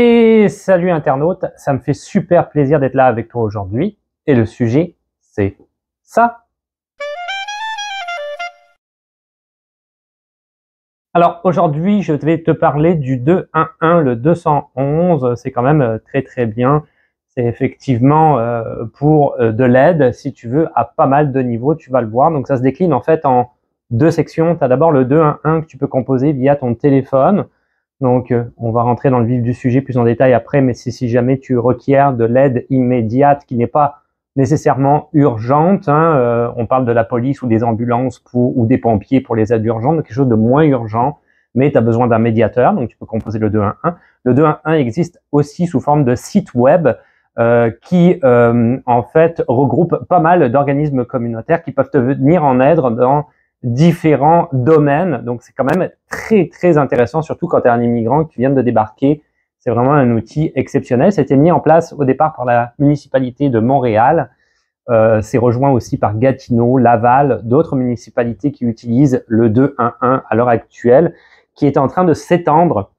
Et salut internaute, ça me fait super plaisir d'être là avec toi aujourd'hui. Et le sujet, c'est ça. Alors aujourd'hui, je vais te parler du 211, le 211. C'est quand même très bien. C'est effectivement pour de l'aide, si tu veux, à pas mal de niveaux, tu vas le voir. Donc ça se décline en fait en deux sections. Tu as d'abord le 211 que tu peux composer via ton téléphone. Donc, on va rentrer dans le vif du sujet plus en détail après, mais si jamais tu requiers de l'aide immédiate qui n'est pas nécessairement urgente, on parle de la police ou des ambulances ou des pompiers pour les aides urgentes, donc quelque chose de moins urgent, mais tu as besoin d'un médiateur, donc tu peux composer le 211. Le 211 existe aussi sous forme de site web qui, en fait, regroupe pas mal d'organismes communautaires qui peuvent te venir en aide dans différents domaines. Donc, c'est quand même très intéressant, surtout quand tu es un immigrant qui vient de débarquer. C'est vraiment un outil exceptionnel. C'était mis en place au départ par la municipalité de Montréal. C'est rejoint aussi par Gatineau, Laval, d'autres municipalités qui utilisent le 211 à l'heure actuelle, qui est en train de s'étendre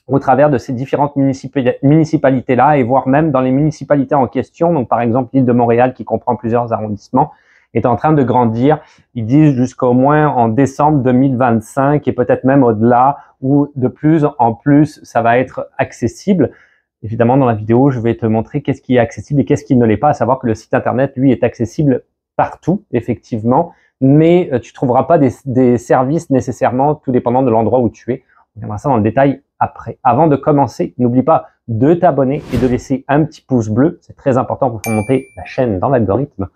au travers de ces différentes municipalités-là et voire même dans les municipalités en question. Donc, par exemple, l'île de Montréal qui comprend plusieurs arrondissements est en train de grandir. Ils disent jusqu'au moins en décembre 2025 et peut-être même au-delà, où de plus en plus ça va être accessible. Évidemment, dans la vidéo, je vais te montrer qu'est-ce qui est accessible et qu'est-ce qui ne l'est pas, à savoir que le site internet, lui, est accessible partout, effectivement, mais tu trouveras pas des services nécessairement, tout dépendant de l'endroit où tu es. On verra ça dans le détail après. Avant de commencer, n'oublie pas de t'abonner et de laisser un petit pouce bleu. C'est très important pour faire monter la chaîne dans l'algorithme.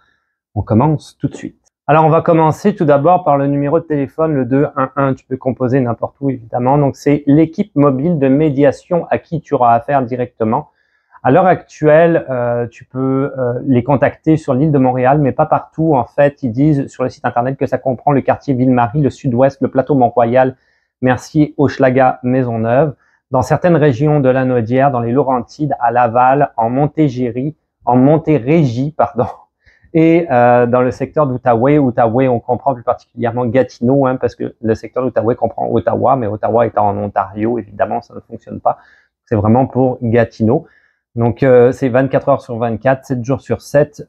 On commence tout de suite. Alors, on va commencer tout d'abord par le numéro de téléphone, le 211. Tu peux composer n'importe où, évidemment. Donc, c'est l'équipe mobile de médiation à qui tu auras affaire directement. À l'heure actuelle, tu peux les contacter sur l'île de Montréal, mais pas partout. En fait, ils disent sur le site internet que ça comprend le quartier Ville-Marie, le sud-ouest, le plateau Mont-Royal, Mercier, Hochelaga, Maisonneuve. Dans certaines régions de la Naudière, dans les Laurentides, à Laval, en Montérégie, pardon, et dans le secteur d'Outaouais, on comprend plus particulièrement Gatineau, parce que le secteur d'Outaouais comprend Ottawa, mais Ottawa étant en Ontario, évidemment, ça ne fonctionne pas. C'est vraiment pour Gatineau. Donc, c'est 24 heures sur 24, 7 jours sur 7,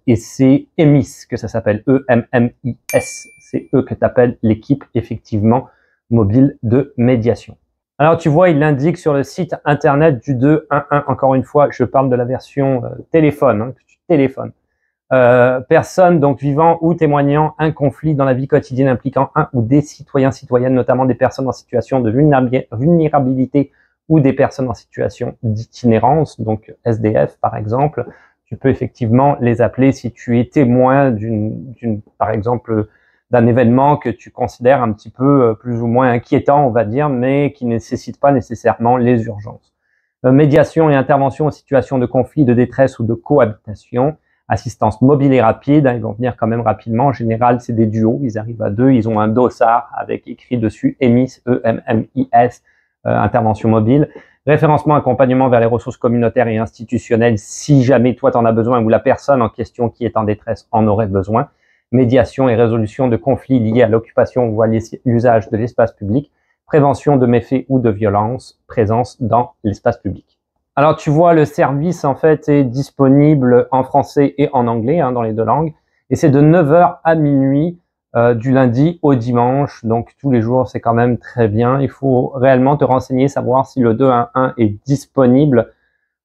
et c'est EMIS que ça s'appelle, E-M-M-I-S. C'est eux que t'appelles l'équipe, effectivement, mobile de médiation. Alors, tu vois, il l'indique sur le site internet du 211. Encore une fois, je parle de la version téléphone, que tu téléphones. Personnes donc vivant ou témoignant un conflit dans la vie quotidienne impliquant un ou des citoyennes, notamment des personnes en situation de vulnérabilité ou des personnes en situation d'itinérance, donc SDF par exemple. Tu peux effectivement les appeler si tu es témoin par exemple, d'un événement que tu considères un petit peu plus ou moins inquiétant, on va dire, mais qui ne nécessite pas nécessairement les urgences. Médiation et intervention en situation de conflit, de détresse ou de cohabitation. Assistance mobile et rapide, ils vont venir quand même rapidement. En général, c'est des duos, ils arrivent à deux, ils ont un dossard avec écrit dessus EMIS, E-M-M-I-S, intervention mobile. Référencement, accompagnement vers les ressources communautaires et institutionnelles si jamais toi t'en as besoin ou la personne en question qui est en détresse en aurait besoin. Médiation et résolution de conflits liés à l'occupation ou à l'usage de l'espace public. Prévention de méfaits ou de violences, présence dans l'espace public. Alors, tu vois, le service, en fait, est disponible en français et en anglais, dans les deux langues. Et c'est de 9h à minuit, du lundi au dimanche. Donc, tous les jours, c'est quand même très bien. Il faut réellement te renseigner, savoir si le 211 est disponible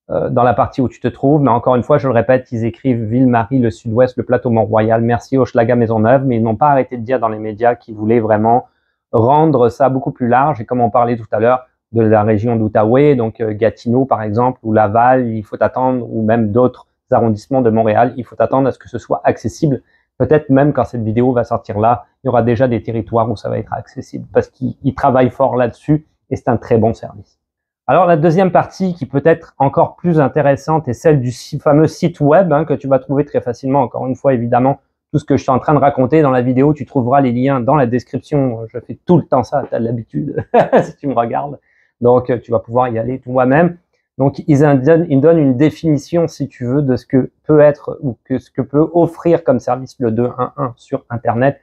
dans la partie où tu te trouves. Mais encore une fois, je le répète, ils écrivent Ville-Marie, le sud-ouest, le plateau Mont-Royal, Mercier, Hochelaga, Maisonneuve. Mais ils n'ont pas arrêté de dire dans les médias qu'ils voulaient vraiment rendre ça beaucoup plus large. Et comme on parlait tout à l'heure, de la région d'Outaouais, donc Gatineau par exemple, ou Laval, il faut attendre, ou même d'autres arrondissements de Montréal, il faut attendre à ce que ce soit accessible. Peut-être même quand cette vidéo va sortir là, il y aura déjà des territoires où ça va être accessible, parce qu'ils travaillent fort là-dessus, et c'est un très bon service. Alors la deuxième partie, qui peut être encore plus intéressante, est celle du fameux site web, que tu vas trouver très facilement. Encore une fois, évidemment, tout ce que je suis en train de raconter dans la vidéo, tu trouveras les liens dans la description. Je fais tout le temps ça, tu as l'habitude, si tu me regardes. Donc, tu vas pouvoir y aller toi-même. Donc, ils donnent une définition, si tu veux, de ce que peut être ou ce que peut offrir comme service le 211 sur Internet.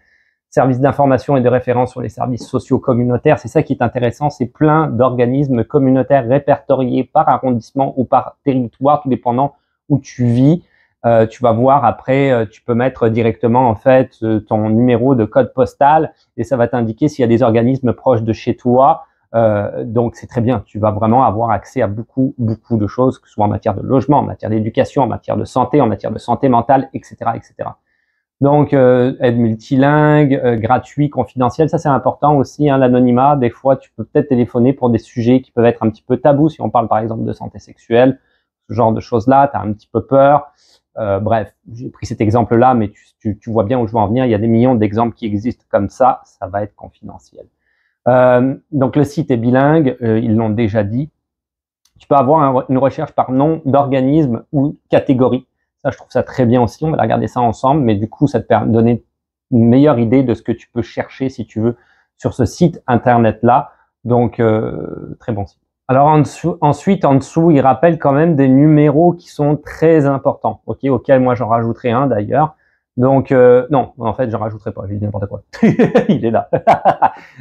services d'information et de référence sur les services sociaux communautaires. C'est ça qui est intéressant, c'est plein d'organismes communautaires répertoriés par arrondissement ou par territoire, tout dépendant où tu vis. Tu vas voir après, tu peux mettre directement en fait ton numéro de code postal et ça va t'indiquer s'il y a des organismes proches de chez toi. Donc c'est très bien, tu vas vraiment avoir accès à beaucoup de choses, que ce soit en matière de logement, en matière d'éducation, en matière de santé mentale, etc., etc. Donc aide multilingue, gratuit, confidentiel, ça c'est important aussi, hein, l'anonymat. Des fois, tu peux peut-être téléphoner pour des sujets qui peuvent être un petit peu tabous. Si on parle par exemple de santé sexuelle, ce genre de choses-là, tu as un petit peu peur. Bref, j'ai pris cet exemple-là, mais tu vois bien où je veux en venir. Il y a des millions d'exemples qui existent comme ça va être confidentiel. Donc le site est bilingue, ils l'ont déjà dit. Tu peux avoir une recherche par nom d'organisme ou catégorie. Ça, je trouve ça très bien aussi. On va regarder ça ensemble, mais du coup, ça te permet de donner une meilleure idée de ce que tu peux chercher, si tu veux, sur ce site internet-là. Donc, très bon site. Alors ensuite, en dessous, il rappelle quand même des numéros qui sont très importants, auxquels moi j'en rajouterai un d'ailleurs. Donc, non, en fait, j'en rajouterai pas, j'ai dit n'importe quoi. Il est là.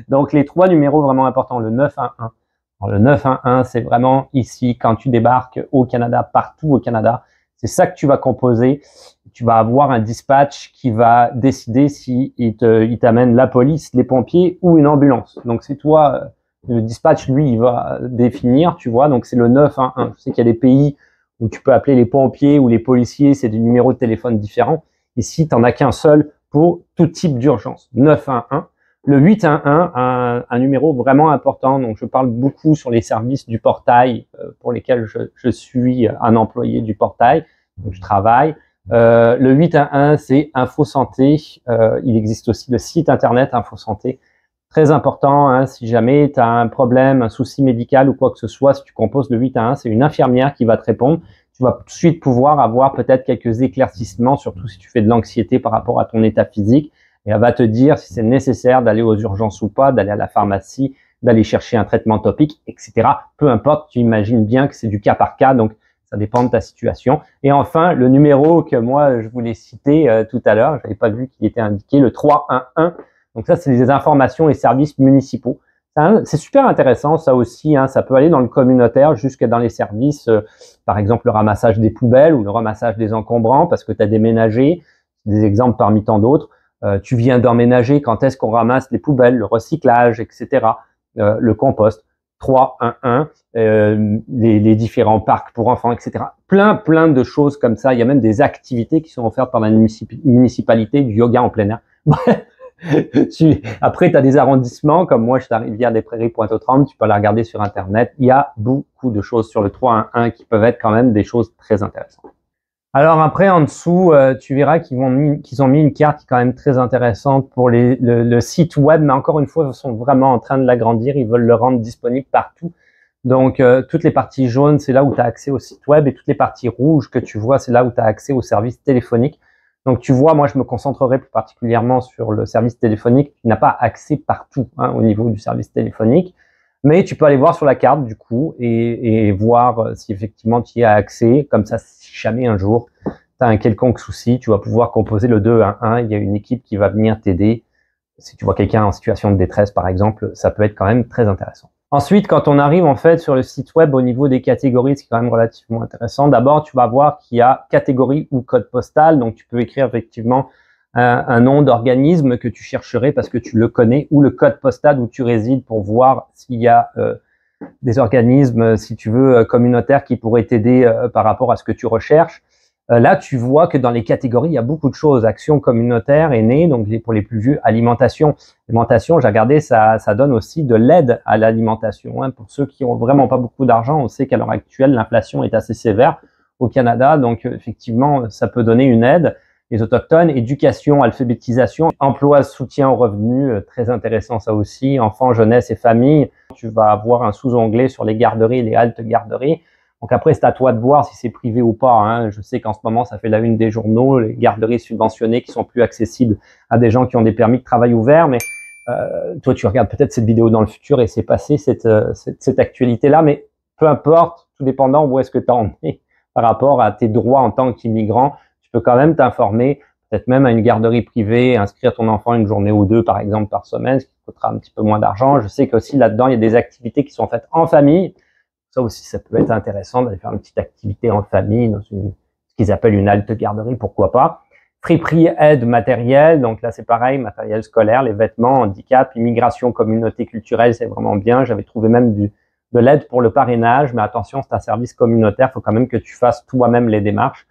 Donc, les 3 numéros vraiment importants, le 911. Alors, le 911, c'est vraiment ici, quand tu débarques au Canada, partout au Canada, c'est ça que tu vas composer. Tu vas avoir un dispatch qui va décider si il t'amène la police, les pompiers ou une ambulance. Donc, c'est toi, le dispatch, lui, il va définir, tu vois. Donc, c'est le 911. Je sais qu'il y a des pays où tu peux appeler les pompiers ou les policiers, c'est des numéros de téléphone différents. Ici, tu n'en as qu'un seul pour tout type d'urgence. 911. Le 811, un numéro vraiment important. Donc, je parle beaucoup sur les services du portail pour lesquels je suis un employé du portail. Donc, je travaille. Le 811, c'est Info Santé. Il existe aussi le site internet Info Santé. Très important, hein, si jamais tu as un problème, un souci médical ou quoi que ce soit, si tu composes le 811, c'est une infirmière qui va te répondre. Tu vas tout de suite pouvoir avoir peut-être quelques éclaircissements, surtout si tu fais de l'anxiété par rapport à ton état physique. Et elle va te dire si c'est nécessaire d'aller aux urgences ou pas, d'aller à la pharmacie, d'aller chercher un traitement topique, etc. Peu importe, tu imagines bien que c'est du cas par cas, donc ça dépend de ta situation. Et enfin, le numéro que moi, je voulais citer tout à l'heure, je n'avais pas vu qu'il était indiqué, le 311. Donc ça, c'est les informations et services municipaux. C'est super intéressant, ça aussi, hein, ça peut aller dans le communautaire jusqu'à dans les services, par exemple le ramassage des poubelles ou le ramassage des encombrants parce que tu as déménagé, des exemples parmi tant d'autres. Tu viens d'emménager, quand est-ce qu'on ramasse les poubelles, le recyclage, etc., le compost, 311, les différents parcs pour enfants, etc. Plein de choses comme ça. Il y a même des activités qui sont offertes par la municipalité, du yoga en plein air. Après, tu as des arrondissements, comme moi, je suis à Rivière-des-Prairies, Pointe-aux-Trembles, tu peux la regarder sur Internet. Il y a beaucoup de choses sur le 311 qui peuvent être quand même des choses très intéressantes. Alors après, en dessous, tu verras qu'ils ont mis une carte qui est quand même très intéressante pour le site web, mais encore une fois, ils sont vraiment en train de l'agrandir, ils veulent le rendre disponible partout. Donc, toutes les parties jaunes, c'est là où tu as accès au site web, et toutes les parties rouges que tu vois, c'est là où tu as accès au service téléphonique. Donc, tu vois, moi, je me concentrerai plus particulièrement sur le service téléphonique. Tu n'as pas accès partout au niveau du service téléphonique, mais tu peux aller voir sur la carte, du coup, et voir si effectivement tu y as accès. Comme ça, si jamais un jour, tu as un quelconque souci, tu vas pouvoir composer le 211. Il y a une équipe qui va venir t'aider. Si tu vois quelqu'un en situation de détresse, par exemple, ça peut être quand même très intéressant. Ensuite, quand on arrive en fait sur le site web au niveau des catégories, ce qui est quand même relativement intéressant, d'abord tu vas voir qu'il y a catégorie ou code postal, donc tu peux écrire effectivement un nom d'organisme que tu chercherais parce que tu le connais, ou le code postal où tu résides pour voir s'il y a des organismes, si tu veux, communautaires qui pourraient t'aider par rapport à ce que tu recherches. Là, tu vois que dans les catégories, il y a beaucoup de choses. Action communautaire est née, donc pour les plus vieux, alimentation. Alimentation, j'ai regardé, ça donne aussi de l'aide à l'alimentation. Hein. Pour ceux qui ont vraiment pas beaucoup d'argent, on sait qu'à l'heure actuelle, l'inflation est assez sévère au Canada, donc effectivement, ça peut donner une aide. Les autochtones, éducation, alphabétisation, emploi, soutien aux revenus, très intéressant ça aussi. Enfants, jeunesse et famille. Tu vas avoir un sous-onglet sur les garderies, les haltes garderies. Donc après, c'est à toi de voir si c'est privé ou pas. Hein. Je sais qu'en ce moment, ça fait la une des journaux, les garderies subventionnées qui sont plus accessibles à des gens qui ont des permis de travail ouverts. Mais toi, tu regardes peut-être cette vidéo dans le futur et c'est passé cette actualité-là. Mais peu importe, tout dépendant où est-ce que tu en es par rapport à tes droits en tant qu'immigrant, tu peux quand même t'informer. peut-être même à une garderie privée, inscrire ton enfant une journée ou deux, par exemple, par semaine, ce qui coûtera un petit peu moins d'argent. Je sais qu'aussi là-dedans, il y a des activités qui sont faites en famille. Ça aussi, ça peut être intéressant d'aller faire une petite activité en famille dans ce qu'ils appellent une halte garderie, pourquoi pas. Friperie, aide matérielle, donc là c'est pareil, matériel scolaire, les vêtements, handicap, immigration, communauté culturelle, c'est vraiment bien. J'avais trouvé même de l'aide pour le parrainage, mais attention, c'est un service communautaire, il faut quand même que tu fasses toi-même les démarches.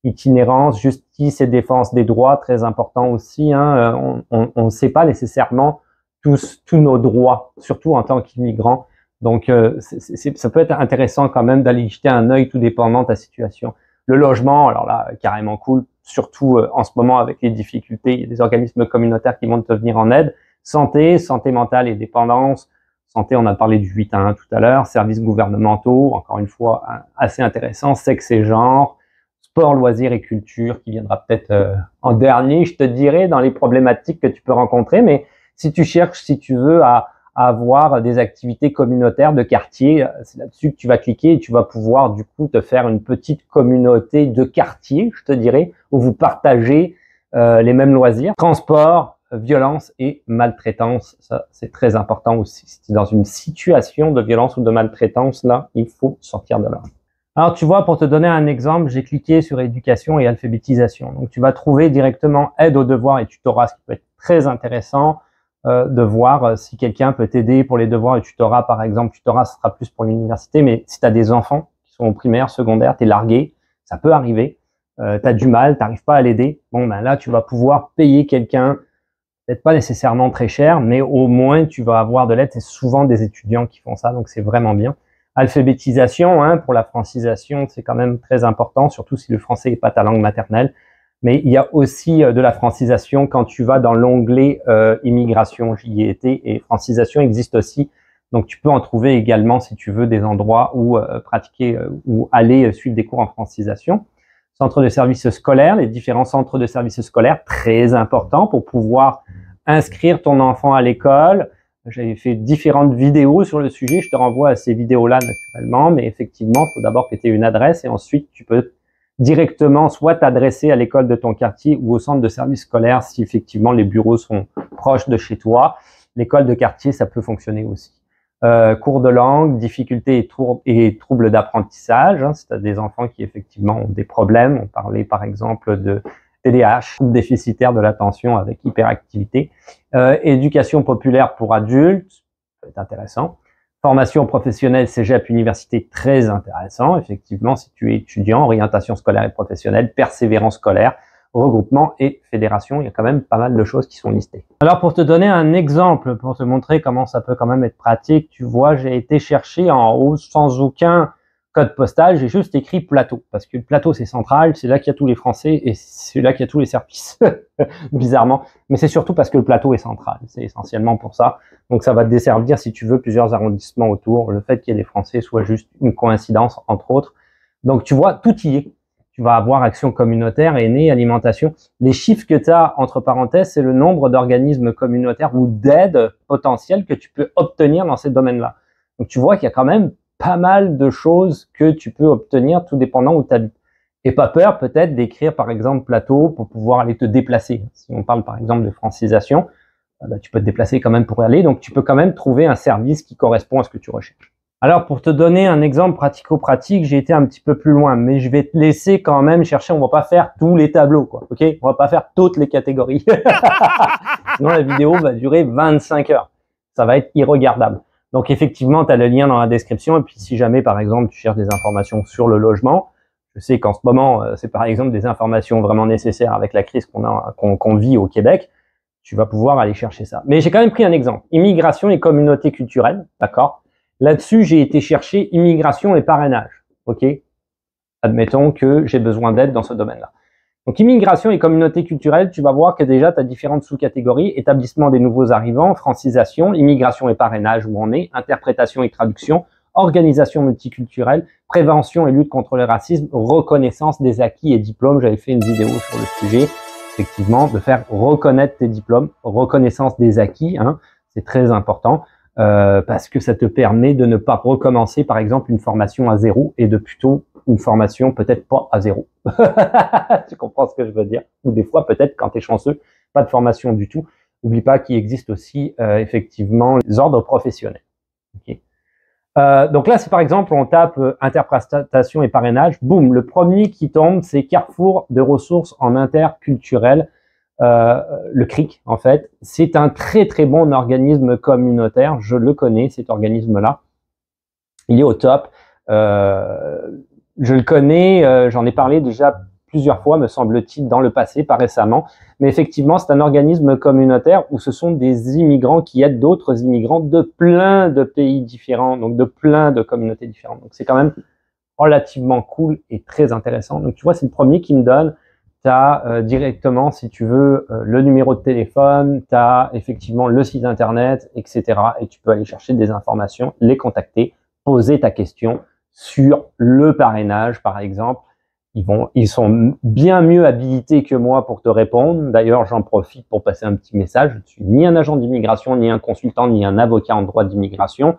Itinérance, justice et défense des droits, très important aussi. Hein. On ne sait pas nécessairement tous nos droits, surtout en tant qu'immigrant. Donc, ça peut être intéressant quand même d'aller jeter un œil tout dépendant de ta situation. Le logement, alors là, carrément cool, surtout en ce moment avec les difficultés, il y a des organismes communautaires qui vont te venir en aide. Santé, santé mentale et dépendance. Santé, on a parlé du 8-1 tout à l'heure. Services gouvernementaux, encore une fois, assez intéressant. Sexe et genre. Sport, loisirs et culture, qui viendra peut-être en dernier, je te dirais, dans les problématiques que tu peux rencontrer. Mais si tu cherches, si tu veux, à avoir des activités communautaires de quartier, c'est là-dessus que tu vas cliquer et tu vas pouvoir du coup te faire une petite communauté de quartier, je te dirais, où vous partagez les mêmes loisirs. Transport, violence et maltraitance, ça c'est très important aussi. Si tu es dans une situation de violence ou de maltraitance, là, il faut sortir de là. Alors tu vois, pour te donner un exemple, j'ai cliqué sur éducation et alphabétisation. Donc tu vas trouver directement aide aux devoirs et tutorat, ce qui peut être très intéressant. De voir si quelqu'un peut t'aider pour les devoirs et tutorat, par exemple. Tutorat, ce sera plus pour l'université, mais si tu as des enfants qui sont au primaire, secondaire, tu es largué, ça peut arriver, tu as du mal, tu n'arrives pas à l'aider, bon ben là, tu vas pouvoir payer quelqu'un, peut-être pas nécessairement très cher, mais au moins tu vas avoir de l'aide. C'est souvent des étudiants qui font ça, donc c'est vraiment bien. Alphabétisation, hein, pour la francisation, c'est quand même très important, surtout si le français n'est pas ta langue maternelle. Mais il y a aussi de la francisation quand tu vas dans l'onglet immigration, j'y ai été, et francisation existe aussi. Donc tu peux en trouver également si tu veux des endroits où pratiquer ou aller suivre des cours en francisation. Centre de services scolaires, les différents centres de services scolaires, très importants pour pouvoir inscrire ton enfant à l'école. J'avais fait différentes vidéos sur le sujet, je te renvoie à ces vidéos-là naturellement, mais effectivement, il faut d'abord que tu aies une adresse et ensuite tu peux directement soit t'adresser à l'école de ton quartier ou au centre de service scolaire si effectivement les bureaux sont proches de chez toi. L'école de quartier, ça peut fonctionner aussi. Cours de langue, difficultés et troubles d'apprentissage. Hein, si tu as des enfants qui effectivement ont des problèmes, on parlait par exemple de TDAH, ou déficitaire de l'attention avec hyperactivité. Éducation populaire pour adultes, ça peut être intéressant. Formation professionnelle, cégep, université, très intéressant. Effectivement, si tu es étudiant, orientation scolaire et professionnelle, persévérance scolaire, regroupement et fédération, il y a quand même pas mal de choses qui sont listées. Alors, pour te donner un exemple, pour te montrer comment ça peut quand même être pratique, tu vois, j'ai été chercher en haut sans aucun code postal, j'ai juste écrit plateau, parce que le plateau c'est central, c'est là qu'il y a tous les Français et c'est là qu'il y a tous les services, bizarrement. Mais c'est surtout parce que le plateau est central, c'est essentiellement pour ça. Donc ça va te desservir si tu veux plusieurs arrondissements autour. Le fait qu'il y ait des Français soit juste une coïncidence entre autres. Donc tu vois, tout y est. Tu vas avoir action communautaire, aînés, alimentation. Les chiffres que tu as entre parenthèses, c'est le nombre d'organismes communautaires ou d'aides potentielles que tu peux obtenir dans ces domaines-là. Donc tu vois qu'il y a quand même pas mal de choses que tu peux obtenir tout dépendant où tu habites. Et pas peur peut-être d'écrire par exemple plateau pour pouvoir aller te déplacer. Si on parle par exemple de francisation, bah, tu peux te déplacer quand même pour y aller. Donc tu peux quand même trouver un service qui correspond à ce que tu recherches. Alors pour te donner un exemple pratico-pratique, j'ai été un petit peu plus loin, mais je vais te laisser quand même chercher. On va pas faire tous les tableaux, quoi. Ok, on va pas faire toutes les catégories. Sinon la vidéo va durer 25 heures. Ça va être irregardable. Donc effectivement, tu as le lien dans la description. Et puis si jamais, par exemple, tu cherches des informations sur le logement, je sais qu'en ce moment, c'est par exemple des informations vraiment nécessaires avec la crise qu'on vit au Québec, tu vas pouvoir aller chercher ça. Mais j'ai quand même pris un exemple. Immigration et communauté culturelle, d'accord? Là-dessus, j'ai été chercher immigration et parrainage, ok? Admettons que j'ai besoin d'aide dans ce domaine-là. Donc, immigration et communauté culturelle, tu vas voir que déjà, tu as différentes sous-catégories. Établissement des nouveaux arrivants, francisation, immigration et parrainage, où on est, interprétation et traduction, organisation multiculturelle, prévention et lutte contre le racisme, reconnaissance des acquis et diplômes. J'avais fait une vidéo sur le sujet, effectivement, de faire reconnaître tes diplômes, reconnaissance des acquis, hein, c'est très important. Parce que ça te permet de ne pas recommencer, par exemple, une formation à zéro et de plutôt une formation peut-être pas à zéro. Tu comprends ce que je veux dire? Ou des fois, peut-être, quand tu es chanceux, pas de formation du tout. N'oublie pas qu'il existe aussi effectivement les ordres professionnels. Okay. Donc là, si par exemple on tape interprétation et parrainage, boum, le premier qui tombe, c'est Carrefour de ressources en interculturel. Le CRIC, en fait, c'est un très très bon organisme communautaire. Je le connais, cet organisme-là. Il est au top. Je le connais, j'en ai parlé déjà plusieurs fois, me semble-t-il, dans le passé, pas récemment. Mais effectivement, c'est un organisme communautaire où ce sont des immigrants qui aident d'autres immigrants de plein de pays différents, donc de plein de communautés différentes. Donc c'est quand même relativement cool et très intéressant. Donc tu vois, c'est le premier qui me donne. Tu as directement, si tu veux, le numéro de téléphone, tu as effectivement le site internet, etc. Et tu peux aller chercher des informations, les contacter, poser ta question sur le parrainage, par exemple. Ils sont bien mieux habilités que moi pour te répondre. D'ailleurs, j'en profite pour passer un petit message. Je ne suis ni un agent d'immigration, ni un consultant, ni un avocat en droit d'immigration.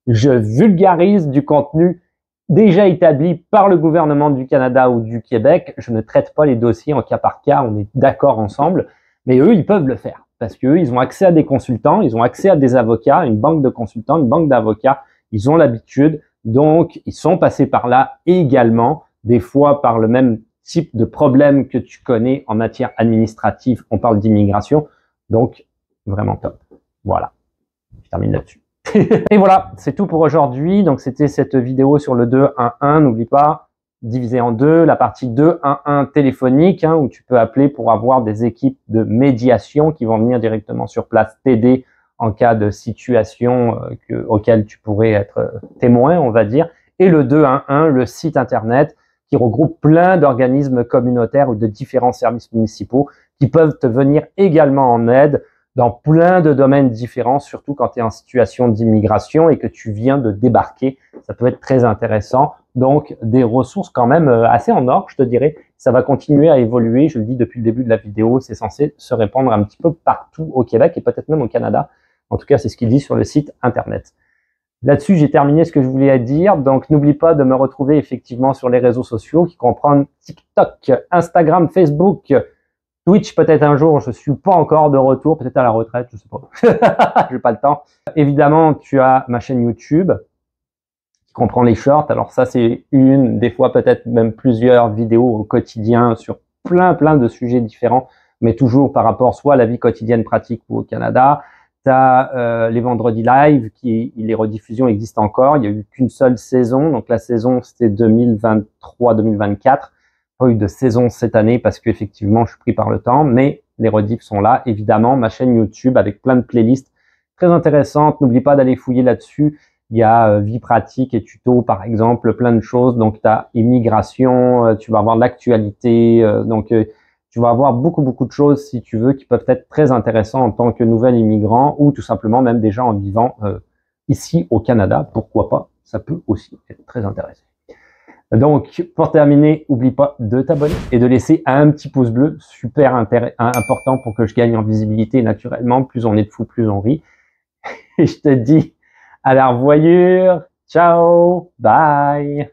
Je vulgarise du contenu déjà établi par le gouvernement du Canada ou du Québec. Je ne traite pas les dossiers en cas par cas, on est d'accord ensemble. Mais eux, ils peuvent le faire parce qu'eux, ils ont accès à des consultants, ils ont accès à des avocats, une banque de consultants, une banque d'avocats. Ils ont l'habitude, donc ils sont passés par là également. Des fois par le même type de problème que tu connais en matière administrative, on parle d'immigration, donc vraiment top. Voilà, je termine là-dessus. Et voilà, c'est tout pour aujourd'hui. Donc c'était cette vidéo sur le 211. N'oublie pas, diviser en deux, la partie 211 téléphonique, hein, où tu peux appeler pour avoir des équipes de médiation qui vont venir directement sur place t'aider en cas de situation auquel tu pourrais être témoin, on va dire. Et le 211, le site internet, qui regroupe plein d'organismes communautaires ou de différents services municipaux qui peuvent te venir également en aide dans plein de domaines différents, surtout quand tu es en situation d'immigration et que tu viens de débarquer. Ça peut être très intéressant. Donc, des ressources quand même assez en or, je te dirais. Ça va continuer à évoluer. Je le dis depuis le début de la vidéo, c'est censé se répandre un petit peu partout au Québec et peut-être même au Canada. En tout cas, c'est ce qu'il dit sur le site internet. Là-dessus, j'ai terminé ce que je voulais dire. Donc, n'oublie pas de me retrouver effectivement sur les réseaux sociaux qui comprennent TikTok, Instagram, Facebook, Twitch peut-être un jour. Je suis pas encore de retour, peut-être à la retraite, je sais pas. J'ai pas le temps. Évidemment, tu as ma chaîne YouTube qui comprend les shorts. Alors ça, c'est une, des fois peut-être même plusieurs vidéos au quotidien sur plein de sujets différents, mais toujours par rapport soit à la vie quotidienne pratique ou au Canada. Tu as les vendredis live, les rediffusions existent encore. Il n'y a eu qu'une seule saison. Donc la saison, c'était 2023-2024. Pas eu de saison cette année parce qu'effectivement, je suis pris par le temps. Mais les rediffs sont là. Évidemment, ma chaîne YouTube avec plein de playlists très intéressantes. N'oublie pas d'aller fouiller là-dessus. Il y a vie pratique et tuto, par exemple, plein de choses. Donc, tu as immigration, tu vas avoir l'actualité. Tu vas avoir beaucoup de choses, si tu veux, qui peuvent être très intéressantes en tant que nouvel immigrant ou tout simplement même déjà en vivant ici au Canada. Pourquoi pas? Ça peut aussi être très intéressant. Donc, pour terminer, n'oublie pas de t'abonner et de laisser un petit pouce bleu, super important pour que je gagne en visibilité naturellement. Plus on est de fous, plus on rit. Et je te dis à la revoyure. Ciao, bye.